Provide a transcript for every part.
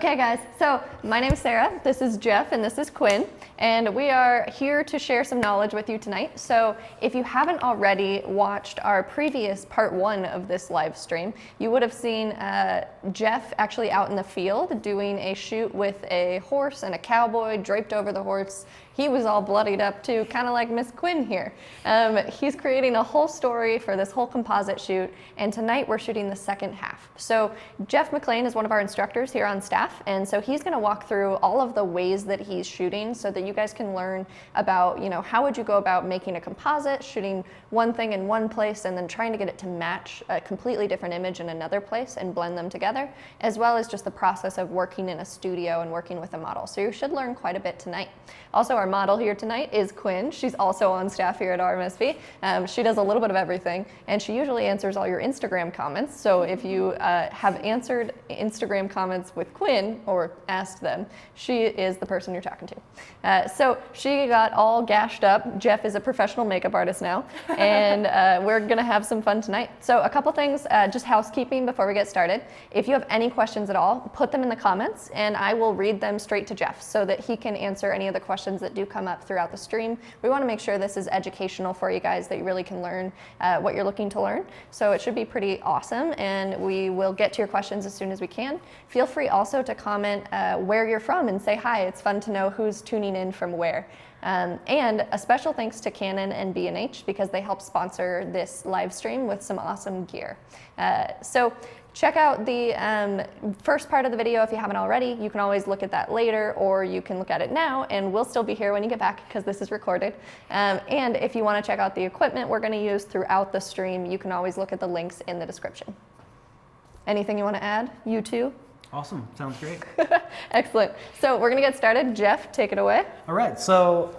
Okay guys, so my name is Sarah, this is Jeff, and this is Quinn, and we are here to share some knowledge with you tonight. So if you haven't already watched our previous part 1 of this live stream, you would have seen Jeff actually out in the field doing a shoot with a horse and a cowboy draped over the horse. He was all bloodied up too, kind of like Miss Quinn here. He's creating a whole story for this whole composite shoot, and tonight we're shooting the second half. So Jeff McLain is one of our instructors here on staff, and so he's going to walk through all of the ways that he's shooting so that you guys can learn about, how would you go about making a composite, shooting one thing in one place and then trying to get it to match a completely different image in another place and blend them together, as well as just the process of working in a studio and working with a model. So you should learn quite a bit tonight. Also, our model here tonight is Quinn. She's also on staff here at RMSP. She does a little bit of everything, and she usually answers all your Instagram comments. So if you have answered Instagram comments with Quinn or asked them, she is the person you're talking to. So she got all gashed up. Jeff is a professional makeup artist now, and we're gonna have some fun tonight. So a couple things, just housekeeping before we get started. If you have any questions at all, put them in the comments, and I will read them straight to Jeff so that he can answer any of the questions that do come up throughout the stream. We want to make sure this is educational for you guys, that you really can learn what you're looking to learn. So it should be pretty awesome, and we will get to your questions as soon as we can. Feel free also to comment where you're from and say hi. It's fun to know who's tuning in from where. And a special thanks to Canon and B&H because they help sponsor this live stream with some awesome gear. So check out the first part of the video if you haven't already. You can always look at that later, or you can look at it now, and we'll still be here when you get back because this is recorded. And if you want to check out the equipment we're going to use throughout the stream, you can always look at the links in the description. Anything you want to add? You too? Awesome, sounds great. Excellent. So we're going to get started. Jeff, take it away. All right, so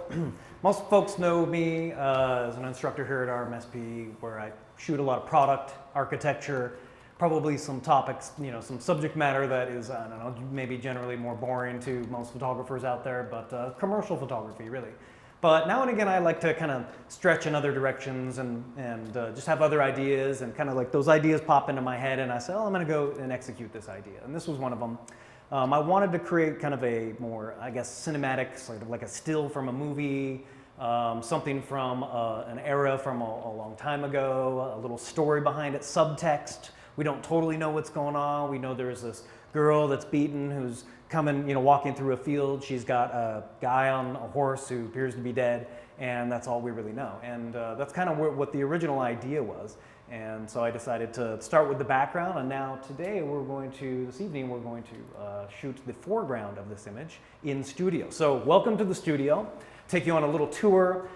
most folks know me as an instructor here at RMSP, where I shoot a lot of product, architecture, probably some topics, some subject matter that is, I don't know, maybe generally more boring to most photographers out there, but commercial photography, really. But now and again, I like to kind of stretch in other directions and just have other ideas, and kind of like those ideas pop into my head, and I say, oh, I'm going to go and execute this idea. And this was one of them. I wanted to create kind of a more, I guess, cinematic, sort of like a still from a movie, something from an era from a long time ago, a little story behind it, subtext. We don't totally know what's going on. We know there's this girl that's beaten who's coming, walking through a field. She's got a guy on a horse who appears to be dead, and that's all we really know. And that's kind of what the original idea was. And so I decided to start with the background, and now today this evening we're going to shoot the foreground of this image in studio. So welcome to the studio. Take you on a little tour.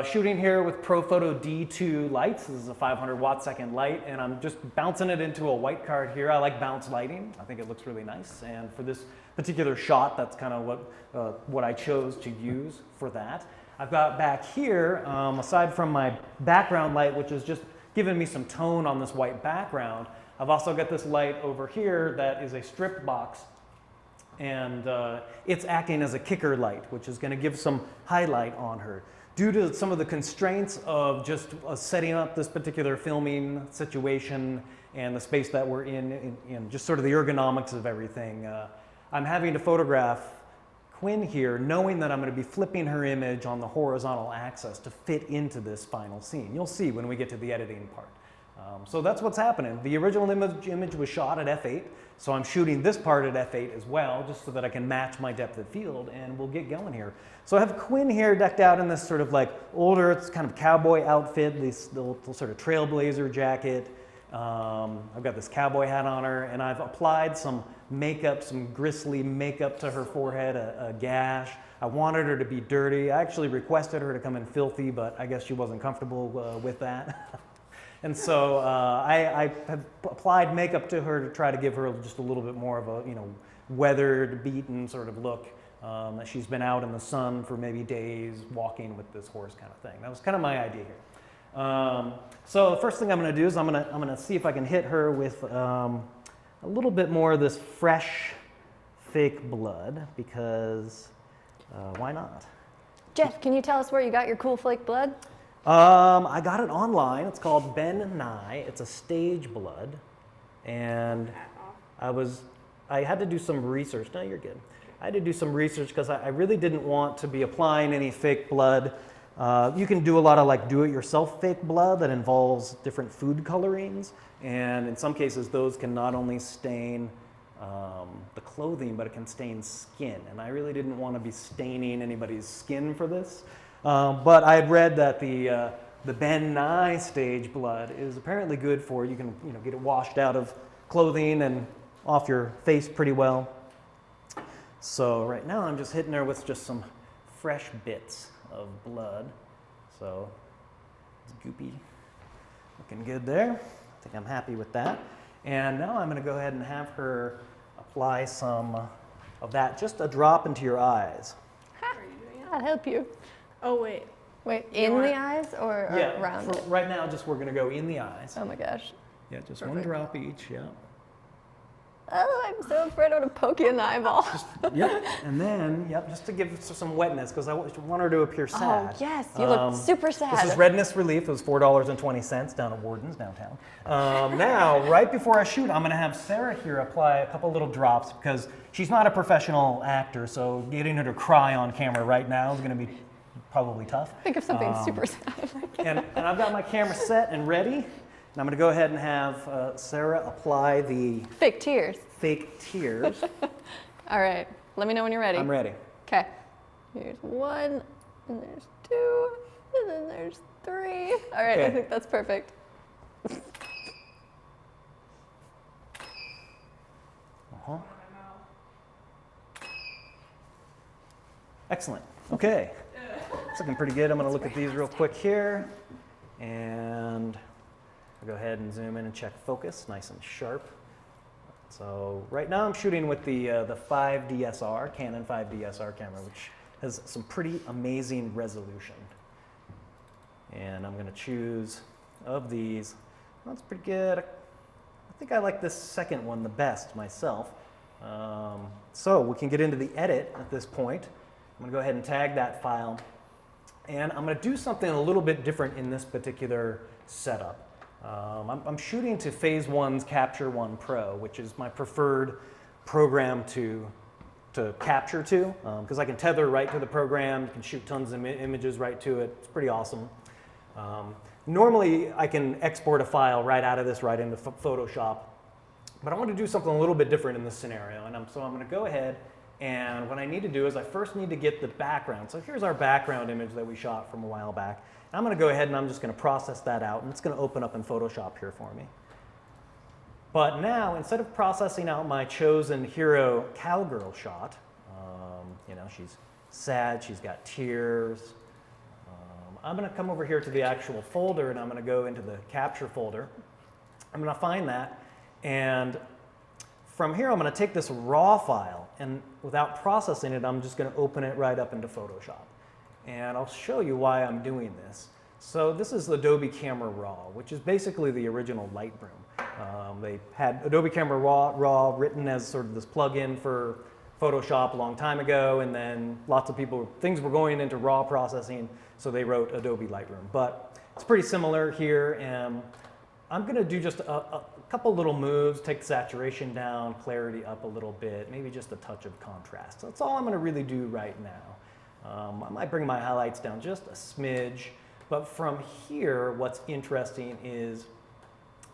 Shooting here with ProPhoto D2 lights. This is a 500 watt-second light, and I'm just bouncing it into a white card here. I like bounce lighting. I think it looks really nice, and for this particular shot, that's kind of what I chose to use for that. I've got back here, aside from my background light, which is just giving me some tone on this white background, I've also got this light over here that is a strip box, and it's acting as a kicker light, which is going to give some highlight on her. Due to some of the constraints of just setting up this particular filming situation and the space that we're in just sort of the ergonomics of everything, I'm having to photograph Quinn here, knowing that I'm going to be flipping her image on the horizontal axis to fit into this final scene. You'll see when we get to the editing part. So that's what's happening. The original image was shot at f8, so I'm shooting this part at f8 as well, just so that I can match my depth of field, and we'll get going here. So I have Quinn here decked out in this sort of like older, it's kind of cowboy outfit, this little sort of trailblazer jacket. I've got this cowboy hat on her, and I've applied some makeup, some gristly makeup to her forehead, a gash. I wanted her to be dirty. I actually requested her to come in filthy, but I guess she wasn't comfortable with that. And so I have applied makeup to her to try to give her just a little bit more of a, weathered, beaten sort of look. She's been out in the sun for maybe days, walking with this horse kind of thing. That was kind of my idea here. So the first thing I'm going to do is I'm going to see if I can hit her with a little bit more of this fresh, fake blood, because why not? Jeff, can you tell us where you got your cool flake blood? I got it online. It's called Ben Nye. It's a stage blood, and I was I had to do some research. No, you're good. I had to do some research because I really didn't want to be applying any fake blood. You can do a lot of like do-it-yourself fake blood that involves different food colorings, and in some cases those can not only stain the clothing, but it can stain skin, and I really didn't want to be staining anybody's skin for this. But I had read that the Ben Nye stage blood is apparently good for, you can get it washed out of clothing and off your face pretty well. So right now I'm just hitting her with just some fresh bits of blood. So it's goopy, looking good there. I think I'm happy with that. And now I'm going to go ahead and have her apply some of that, just a drop into your eyes. Ha, I'll help you. Oh, wait. Wait, in the eyes or around it? Right now, just we're going to go in the eyes. Oh my gosh. Yeah, just one drop each, yeah. Oh, I'm so afraid I'm going to poke you in the eyeball. Yep, and then, just to give some wetness, because I want her to appear sad. Oh, yes, you look super sad. This is Redness Relief. It was $4.20 down at Warden's downtown. Now, right before I shoot, I'm going to have Sarah here apply a couple little drops, because she's not a professional actor, so getting her to cry on camera right now is going to be probably tough. Think of something super sad. and I've got my camera set and ready. And I'm going to go ahead and have Sarah apply the fake tears. Fake tears. All right. Let me know when you're ready. I'm ready. Okay. Here's one, and there's two, and then there's three. All right. Okay. I think that's perfect. Excellent. Okay. It's looking pretty good. I'm going to look at these real quick here. And I'll go ahead and zoom in and check focus, nice and sharp. So right now I'm shooting with the 5DSR, Canon 5DSR camera, which has some pretty amazing resolution. And I'm going to choose of these. That's pretty good. I think I like this second one the best myself. So we can get into the edit at this point. I'm going to go ahead and tag that file. And I'm going to do something a little bit different in this particular setup. I'm shooting to Phase 1's Capture One Pro, which is my preferred program to capture to, because I can tether right to the program. You can shoot tons of images right to it. It's pretty awesome. Normally, I can export a file right out of this right into Photoshop, but I want to do something a little bit different in this scenario. And so I'm going to go ahead, and what I need to do is I first need to get the background. So here's our background image that we shot from a while back. I'm going to go ahead and I'm just going to process that out, and it's going to open up in Photoshop here for me. But now, instead of processing out my chosen hero cowgirl shot, she's sad, she's got tears, I'm going to come over here to the actual folder, and I'm going to go into the capture folder. I'm going to find that, and from here I'm going to take this raw file, and without processing it, I'm just going to open it right up into Photoshop. And I'll show you why I'm doing this. So this is Adobe Camera Raw, which is basically the original Lightroom. They had Adobe Camera Raw written as sort of this plugin for Photoshop a long time ago, and then things were going into raw processing, so they wrote Adobe Lightroom. But it's pretty similar here, and I'm going to do just a couple little moves, take the saturation down, clarity up a little bit, maybe just a touch of contrast. So that's all I'm going to really do right now. I might bring my highlights down just a smidge, but from here, what's interesting is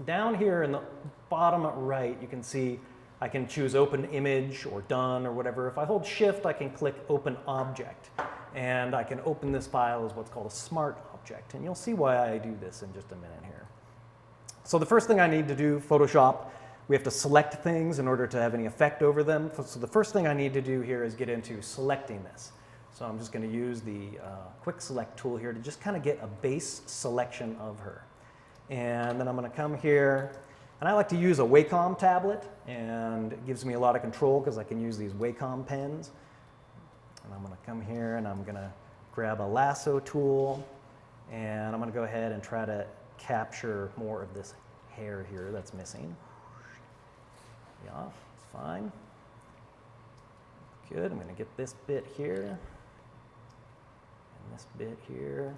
down here in the bottom right, you can see I can choose Open Image or Done or whatever. If I hold Shift, I can click Open Object, and I can open this file as what's called a Smart Object, and you'll see why I do this in just a minute here. So the first thing I need to do, Photoshop, we have to select things in order to have any effect over them. So the first thing I need to do here is get into selecting this. So I'm just going to use the quick select tool here to just kind of get a base selection of her. And then I'm going to come here, and I like to use a Wacom tablet, and it gives me a lot of control because I can use these Wacom pens. And I'm going to come here, and I'm going to grab a lasso tool, and I'm going to go ahead and try to capture more of this hair here that's missing. Yeah, it's fine. Good. I'm going to get this bit here, and this bit here.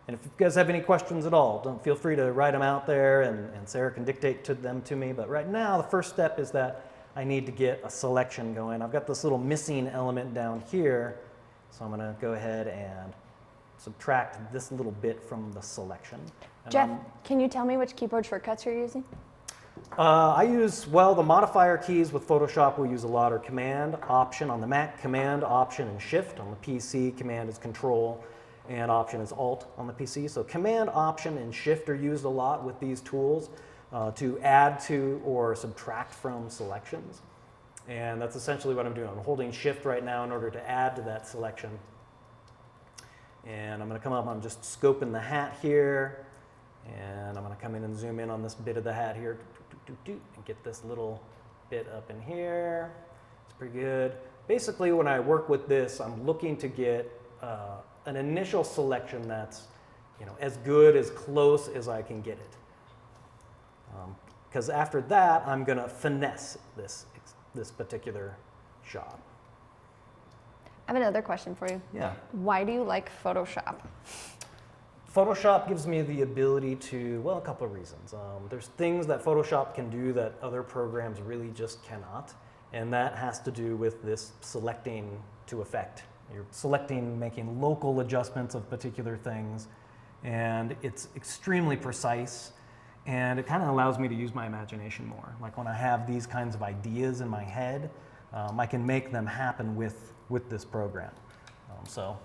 And if you guys have any questions at all, don't feel free to write them out there, and Sarah can dictate them to me. But right now, the first step is that I need to get a selection going. I've got this little missing element down here, so I'm going to go ahead and subtract this little bit from the selection. And Jeff, can you tell me which keyboard shortcuts you're using? I use, well, the modifier keys with Photoshop we use a lot are Command, Option on the Mac, Command, Option, and Shift. On the PC, Command is Control, and Option is Alt on the PC. So Command, Option, and Shift are used a lot with these tools to add to or subtract from selections. And that's essentially what I'm doing. I'm holding Shift right now in order to add to that selection. And I'm going to come up, I'm just scoping the hat here, and I'm going to come in and zoom in on this bit of the hat here, and get this little bit up in here. It's pretty good. Basically, when I work with this, I'm looking to get an initial selection that's, as good, as close as I can get it. Because after that, I'm going to finesse this particular shot. I have another question for you. Yeah. Why do you like Photoshop? Photoshop gives me the ability to, well, a couple of reasons. There's things that Photoshop can do that other programs really just cannot, and that has to do with this selecting to effect. You're selecting, making local adjustments of particular things, and it's extremely precise, and it kind of allows me to use my imagination more. Like when I have these kinds of ideas in my head, I can make them happen with this program. So,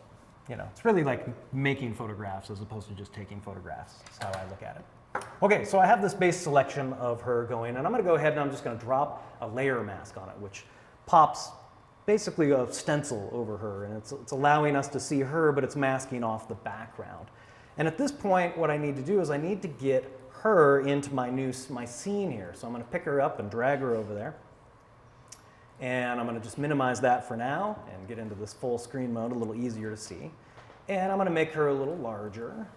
it's really like making photographs as opposed to just taking photographs. That's how I look at it. Okay, so I have this base selection of her going, and I'm going to go ahead and I'm just going to drop a layer mask on it, which pops basically a stencil over her, and it's allowing us to see her, but it's masking off the background. And at this point, what I need to do is I need to get her into my scene here. So I'm going to pick her up and drag her over there. And I'm going to just minimize that for now and get into this full screen mode, a little easier to see. And I'm going to make her a little larger. Like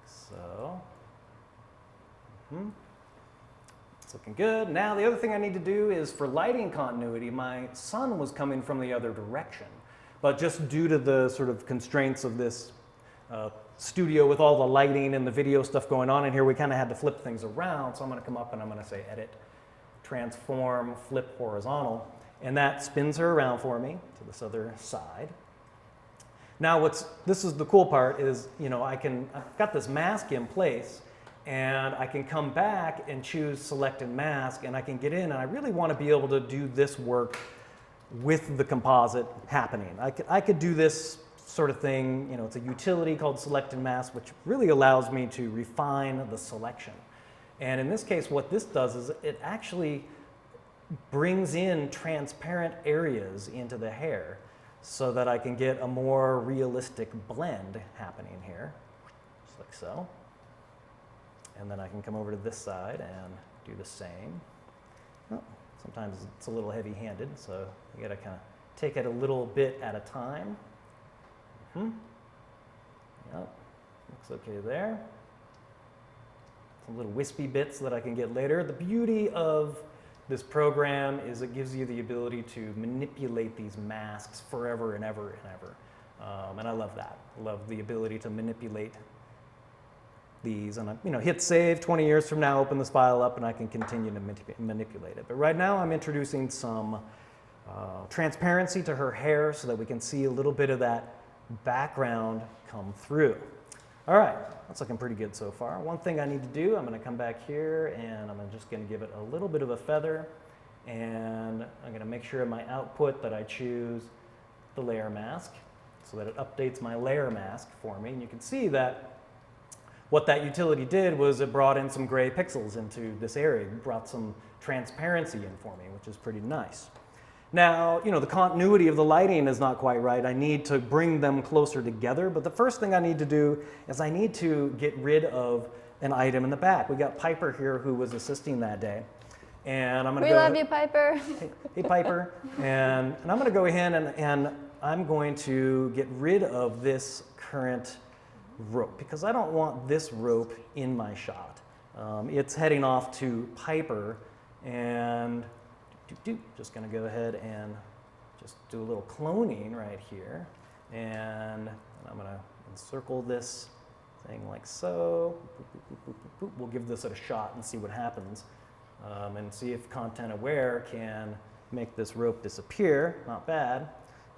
so. It's looking good. Now the other thing I need to do is for lighting continuity, my sun was coming from the other direction. But just due to the sort of constraints of this studio with all the lighting and the video stuff going on in here, we kind of had to flip things around. So I'm going to come up and I'm going to say Edit, Transform, Flip Horizontal, and that spins her around for me to this other side. Now this is the cool part is, I've got this mask in place, and I can come back and choose Select and Mask, and I can get in, and I really want to be able to do this work with the composite happening. I could do this sort of thing, it's a utility called Select and Mask, which really allows me to refine the selection. And in this case, what this does is it actually brings in transparent areas into the hair so that I can get a more realistic blend happening here, just like so. And then I can come over to this side and do the same. Oh, sometimes it's a little heavy-handed, so you gotta kind of take it a little bit at a time. Yep, looks okay there. Some little wispy bits that I can get later. The beauty of this program is it gives you the ability to manipulate these masks forever and ever and ever. And I love that. I love the ability to manipulate these. And I hit save 20 years from now, open this file up, and I can continue to manipulate it. But right now I'm introducing some transparency to her hair so that we can see a little bit of that background come through. All right, that's looking pretty good so far. One thing I need to do, I'm going to come back here and I'm just going to give it a little bit of a feather, and I'm going to make sure in my output that I choose the layer mask so that it updates my layer mask for me. And you can see that what that utility did was it brought in some gray pixels into this area. It brought some transparency in for me, which is pretty nice. Now, the continuity of the lighting is not quite right. I need to bring them closer together, but the first thing I need to do is I need to get rid of an item in the back. We got Piper here who was assisting that day. And I'm going to We love you, Piper. Hey, Piper. And I'm going to go ahead and I'm going to get rid of this current rope because I don't want this rope in my shot. It's heading off to Piper, and just going to go ahead and just do a little cloning right here. And I'm going to encircle this thing like so. We'll give this a shot and see what happens, and see if content aware can make this rope disappear. Not bad.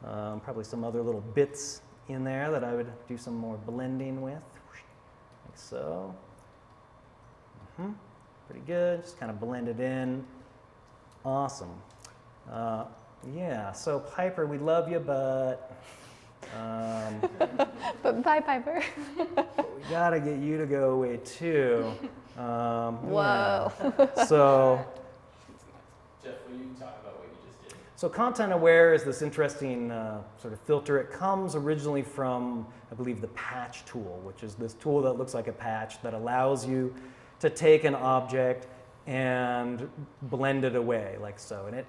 Probably some other little bits in there that I would do some more blending with, like so. Pretty good. Just kind of blend it in. Awesome. Yeah, so Piper, we love you, but But bye, Piper. we gotta get you to go away too. Whoa. Yeah. So, Jeff, will you talk about what you just did? so content aware is this interesting sort of filter. It comes originally from, I believe, the patch tool, which is this tool that looks like a patch that allows you to take an object and blend it away like so. And it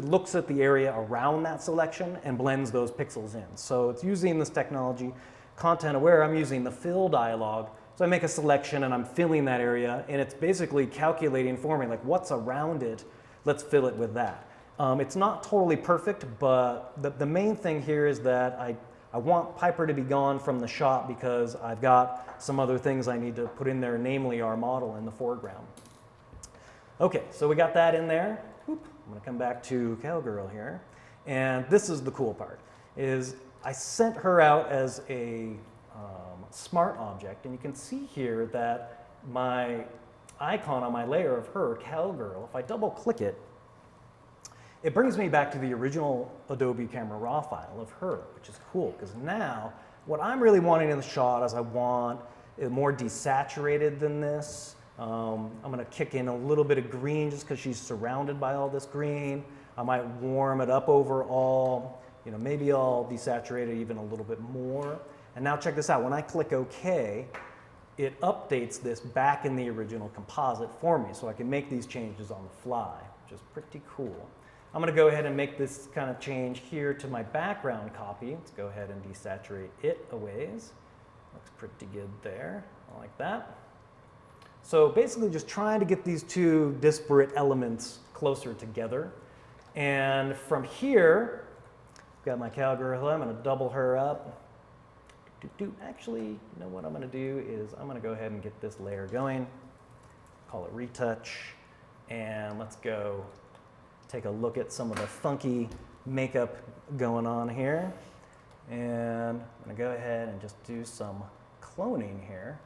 looks at the area around that selection and blends those pixels in. So it's using this technology, content aware. I'm using the fill dialog. So I make a selection and I'm filling that area, and it's basically calculating for me, like what's around it, let's fill it with that. It's not totally perfect, but the main thing here is that I want Piper to be gone from the shot because I've got some other things I need to put in there, namely our model in the foreground. Okay, so we got that in there. I'm gonna come back to Cowgirl here. And this is the cool part, is I sent her out as a smart object, and you can see here that my icon on my layer of her, Cowgirl, if I double click it, it brings me back to the original Adobe Camera Raw file of her, which is cool, because now what I'm really wanting in the shot is I want it more desaturated than this. I'm going to kick in a little bit of green just because she's surrounded by all this green. I might warm it up overall. You know, maybe I'll desaturate it even a little bit more. And now check this out. When I click OK, it updates this back in the original composite for me, so I can make these changes on the fly, which is pretty cool. I'm going to go ahead and make this kind of change here to my background copy. Let's go ahead and desaturate it a ways. Looks pretty good there. I like that. So basically just trying to get these two disparate elements closer together. And from here, I've got my Cowgirl. I'm going to double her up. Actually, you know what I'm going to do is I'm going to go ahead and get this layer going. Call it retouch. And let's go take a look at some of the funky makeup going on here. And I'm going to go ahead and just do some cloning here,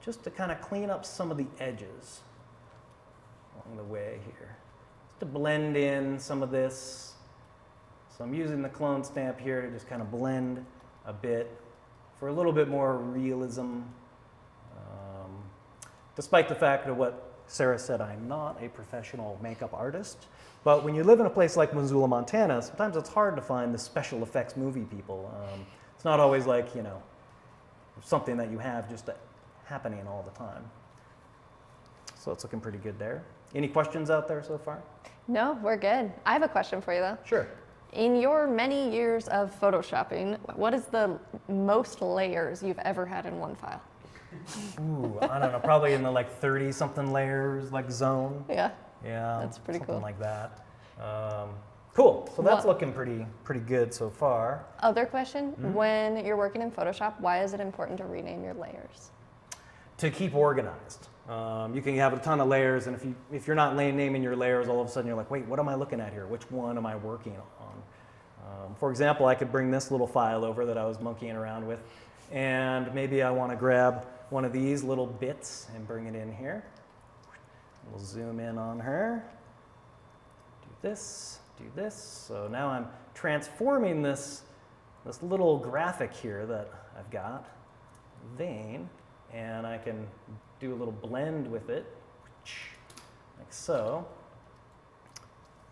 just to kind of clean up some of the edges along the way here, just to blend in some of this. So I'm using the clone stamp here to just kind of blend a bit for a little bit more realism. Despite the fact of what Sarah said, I'm not a professional makeup artist. But when you live in a place like Missoula, Montana, sometimes it's hard to find the special effects movie people. It's not always like, you know, something that you have just happening all the time. So it's looking pretty good there. Any questions out there so far? No, we're good. I have a question for you though. Sure. In your many years of photoshopping, what is the most layers you've ever had in one file? Ooh, I don't know, probably in the like 30-something layers like zone. Yeah. Yeah, That's pretty something cool. like that. Cool, so that's Well- looking pretty good so far. Other question, when you're working in Photoshop, why is it important to rename your layers? To keep organized. You can have a ton of layers, and if you're not naming your layers, all of a sudden you're like, wait, what am I looking at here? Which one am I working on? For example, I could bring this little file over that I was monkeying around with, and maybe I want to grab one of these little bits and bring it in here. We'll zoom in on her. Do this, do this. So now I'm transforming this little graphic here that I've got, vein, and I can do a little blend with it, like so.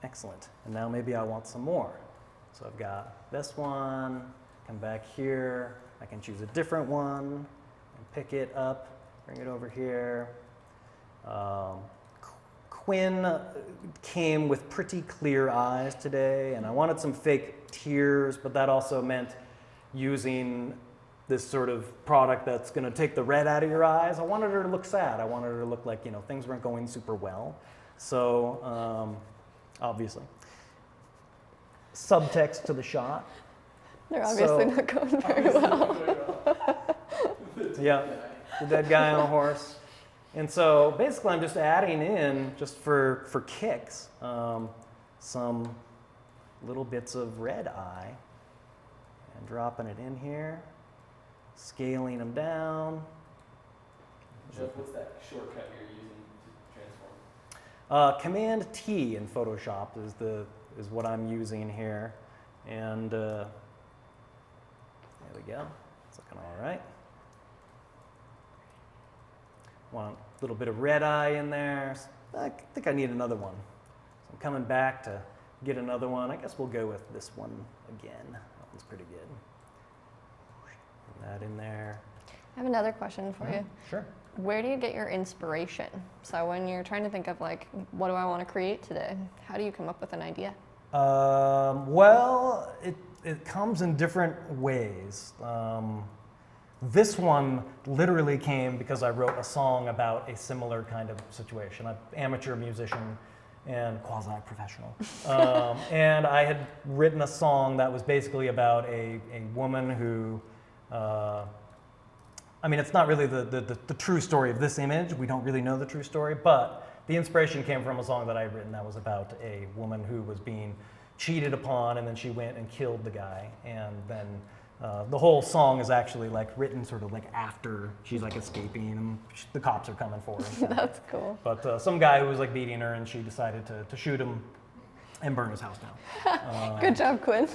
Excellent. And now maybe I want some more. So I've got this one, come back here, I can choose a different one, and pick it up, bring it over here. Quinn came with pretty clear eyes today, and I wanted some fake tears, but that also meant using this sort of product that's going to take the red out of your eyes. I wanted her to look sad. I wanted her to look like, you know, things weren't going super well. So, obviously. Subtext to the shot. They're obviously So- not going very well. Yeah, the dead guy on a horse. And so basically I'm just adding in, just for kicks, some little bits of red eye and dropping it in here, scaling them down. Jeff, what's that shortcut you're using to transform? Command T in Photoshop is what I'm using here. And there we go. It's looking all right. Want a little bit of red eye in there. I think I need another one. So I'm coming back to get another one. I guess we'll go with this one again. That one's pretty good. Put that in there. I have another question for you. Sure. Where do you get your inspiration? So when you're trying to think of like, what do I want to create today? How do you come up with an idea? Well, it comes in different ways. This one literally came because I wrote a song about a similar kind of situation. I'm an amateur musician and quasi-professional. And I had written a song that was basically about a woman who, I mean, it's not really the true story of this image. We don't really know the true story, but the inspiration came from a song that I had written that was about a woman who was being cheated upon, and then she went and killed the guy. And then the whole song is actually like written sort of like after she's like escaping and the cops are coming for her. That's cool. But some guy who was like beating her, and she decided to shoot him and burn his house down. Good job, Quinn.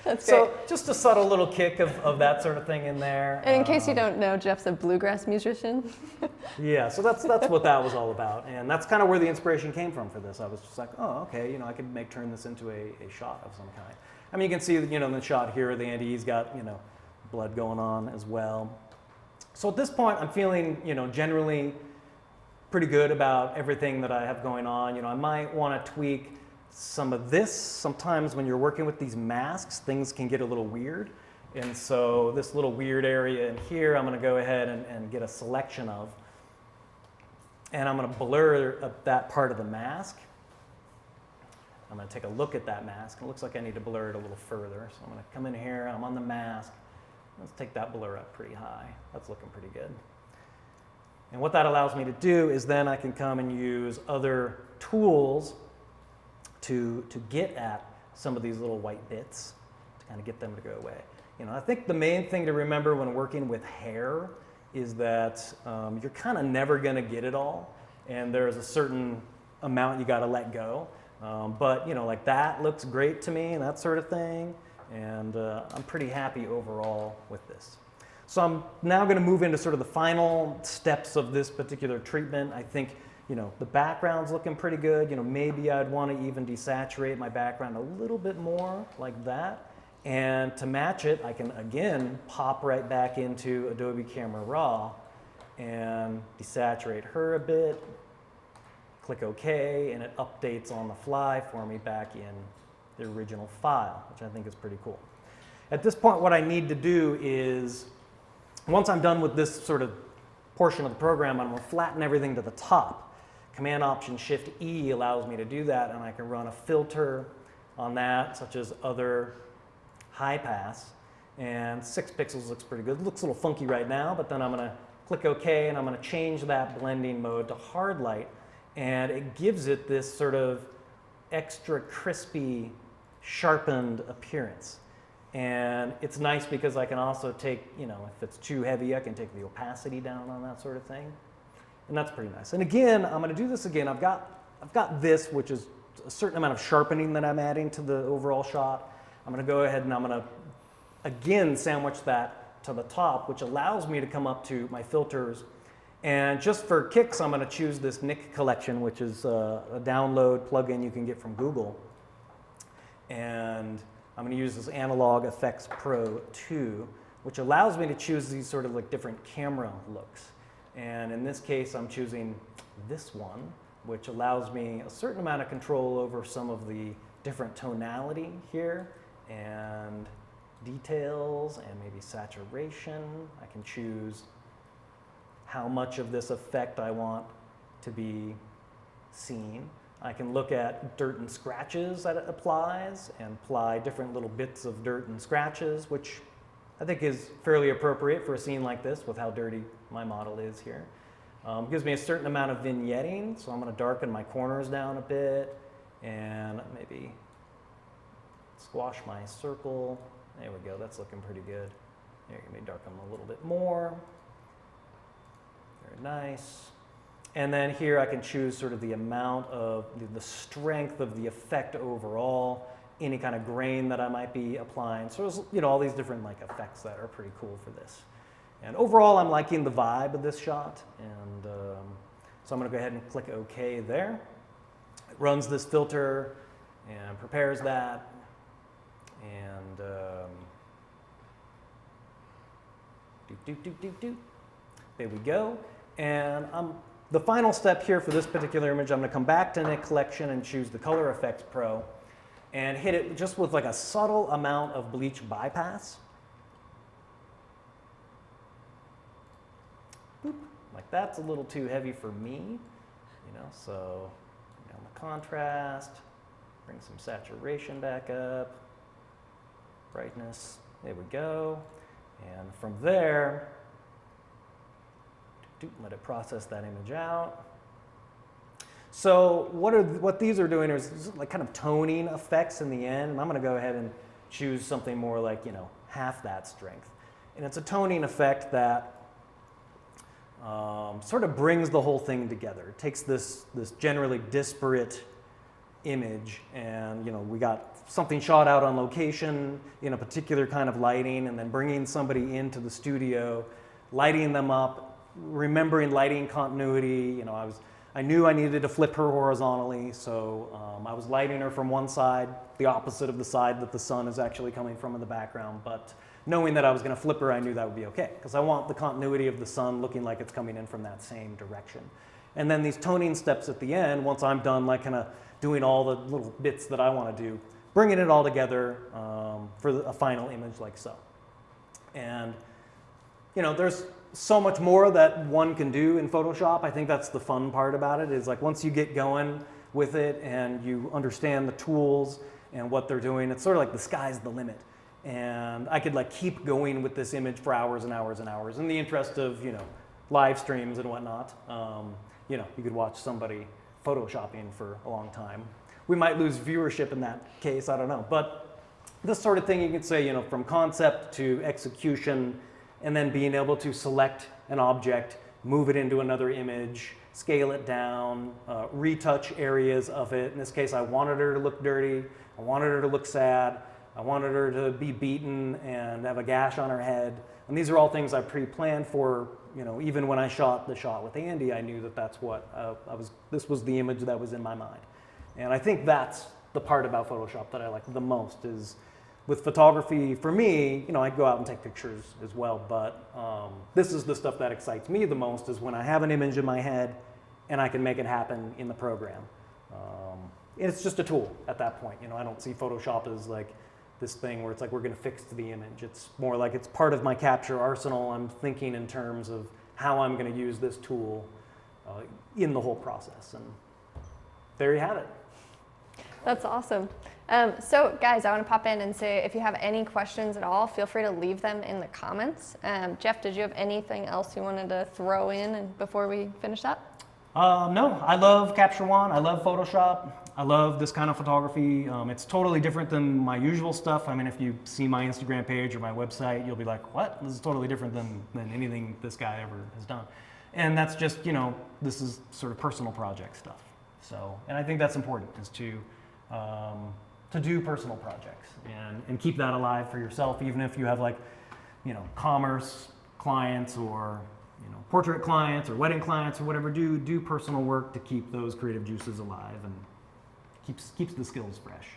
That's great. So just a subtle little kick of that sort of thing in there. And in case you don't know, Jeff's a bluegrass musician. Yeah, so that's what that was all about, and that's kind of where the inspiration came from for this. I was just like, oh, okay, I could turn this into a shot of some kind. I mean, you can see, in the shot here, the Andy's got, blood going on as well. So at this point, I'm feeling, generally pretty good about everything that I have going on. I might want to tweak some of this. Sometimes when you're working with these masks, things can get a little weird. And so this little weird area in here, I'm going to go ahead and get a selection of. And I'm going to blur up that part of the mask. I'm going to take a look at that mask. It looks like I need to blur it a little further. So I'm going to come in here, I'm on the mask. Let's take that blur up pretty high. That's looking pretty good. And what that allows me to do is then I can come and use other tools to get at some of these little white bits, to kind of get them to go away. I think the main thing to remember when working with hair is that you're kind of never going to get it all, and there's a certain amount you got to let go. But like that looks great to me and that sort of thing, and I'm pretty happy overall with this. So I'm now going to move into sort of the final steps of this particular treatment. I think the background's looking pretty good. Maybe I'd want to even desaturate my background a little bit more like that. And to match it, I can again pop right back into Adobe Camera Raw and desaturate her a bit. Click OK, and it updates on the fly for me back in the original file, which I think is pretty cool. At this point, what I need to do is, once I'm done with this sort of portion of the program, I'm going to flatten everything to the top. Command-Option-Shift-E allows me to do that, and I can run a filter on that, such as other high pass, and 6 pixels looks pretty good. It looks a little funky right now, but then I'm going to click OK, and I'm going to change that blending mode to hard light, and it gives it this sort of extra crispy, sharpened appearance. And it's nice because I can also take, if it's too heavy, I can take the opacity down on that sort of thing. And that's pretty nice. And again, I'm going to do this again. I've got this, which is a certain amount of sharpening that I'm adding to the overall shot. I'm going to go ahead and I'm going to, again, sandwich that to the top, which allows me to come up to my filters. And just for kicks, I'm going to choose this Nick collection, which is a download plugin you can get from Google. And I'm going to use this Analog Effects Pro 2, which allows me to choose these sort of like different camera looks. And in this case, I'm choosing this one, which allows me a certain amount of control over some of the different tonality here and details and maybe saturation. I can choose how much of this effect I want to be seen. I can look at dirt and scratches that it applies and apply different little bits of dirt and scratches, which I think is fairly appropriate for a scene like this with how dirty my model is here. Gives me a certain amount of vignetting, so I'm going to darken my corners down a bit and maybe squash my circle. There we go, that's looking pretty good. There, let me darken them a little bit more. Very nice. And then here I can choose sort of the amount of the strength of the effect overall, any kind of grain that I might be applying. So there's, you know, all these different like effects that are pretty cool for this. And overall, I'm liking the vibe of this shot. And so I'm going to go ahead and click OK there. It runs this filter and prepares that. And there we go. And the final step here for this particular image, I'm going to come back to Nik Collection and choose the Color Effects Pro and hit it just with like a subtle amount of bleach bypass. Boop. Like that's a little too heavy for me, you know, so down the contrast, bring some saturation back up, brightness, there we go. And from there, let it process that image out. So what these are doing is like kind of toning effects in the end. And I'm going to go ahead and choose something more like, you know, half that strength. And it's a toning effect that sort of brings the whole thing together. It takes this generally disparate image and, you know, we got something shot out on location in a particular kind of lighting and then bringing somebody into the studio, lighting them up, remembering lighting continuity. You know, I knew I needed to flip her horizontally, so I was lighting her from one side, the opposite of the side that the sun is actually coming from in the background, but knowing that I was going to flip her, I knew that would be okay, because I want the continuity of the sun looking like it's coming in from that same direction. And then these toning steps at the end, once I'm done like kind of doing all the little bits that I want to do, bringing it all together for a final image like so. And, you know, there's so much more that one can do in Photoshop. I think that's the fun part about it, is like once you get going with it and you understand the tools and what they're doing, it's sort of like the sky's the limit. And I could like keep going with this image for hours and hours and hours in the interest of, you know, live streams and whatnot. You know, you could watch somebody Photoshopping for a long time. We might lose viewership in that case, I don't know. But this sort of thing you can say, you know, from concept to execution, and then being able to select an object, move it into another image, scale it down, retouch areas of it. In this case, I wanted her to look dirty, I wanted her to look sad, I wanted her to be beaten and have a gash on her head. And these are all things I pre-planned for, you know, even when I shot the shot with Andy, I knew that that's what this was the image that was in my mind. And I think that's the part about Photoshop that I like the most, is with photography, for me, you know, I go out and take pictures as well, but this is the stuff that excites me the most, is when I have an image in my head and I can make it happen in the program. It's just a tool at that point. You know, I don't see Photoshop as like this thing where it's like we're going to fix the image. It's more like it's part of my capture arsenal. I'm thinking in terms of how I'm going to use this tool in the whole process. And there you have it. That's awesome. So guys, I want to pop in and say, if you have any questions at all, feel free to leave them in the comments. Jeff, did you have anything else you wanted to throw in before we finish up? No, I love Capture One. I love Photoshop. I love this kind of photography. It's totally different than my usual stuff. I mean, if you see my Instagram page or my website, you'll be like, what? This is totally different than anything this guy ever has done. And that's just, you know, this is sort of personal project stuff. So, and I think that's important, is to do personal projects and keep that alive for yourself, even if you have like, you know, commerce clients or, you know, portrait clients or wedding clients or whatever. Do personal work to keep those creative juices alive and keeps the skills fresh.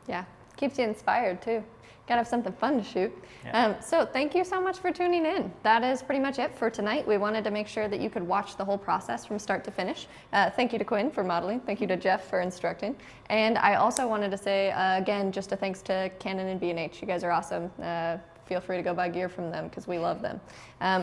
Yeah, keeps you inspired too. Gotta have something fun to shoot. Yeah. So thank you so much for tuning in. That is pretty much it for tonight. We wanted to make sure that you could watch the whole process from start to finish. Thank you to Quinn for modeling. Thank you to Jeff for instructing. And I also wanted to say, again, just a thanks to Canon and B&H. You guys are awesome feel free to go buy gear from them because we love them.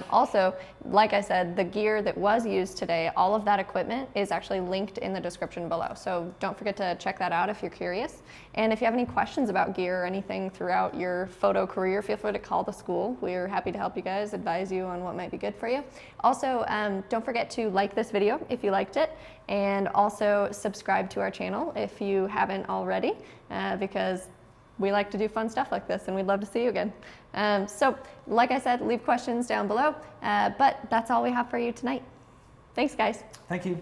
Also, like I said, the gear that was used today, all of that equipment is actually linked in the description below. So don't forget to check that out if you're curious. And if you have any questions about gear or anything throughout your photo career, feel free to call the school. We're happy to help you guys, advise you on what might be good for you. Also, don't forget to like this video if you liked it, and also subscribe to our channel if you haven't already, because we like to do fun stuff like this and we'd love to see you again. So like I said, leave questions down below, but that's all we have for you tonight. Thanks, guys. Thank you.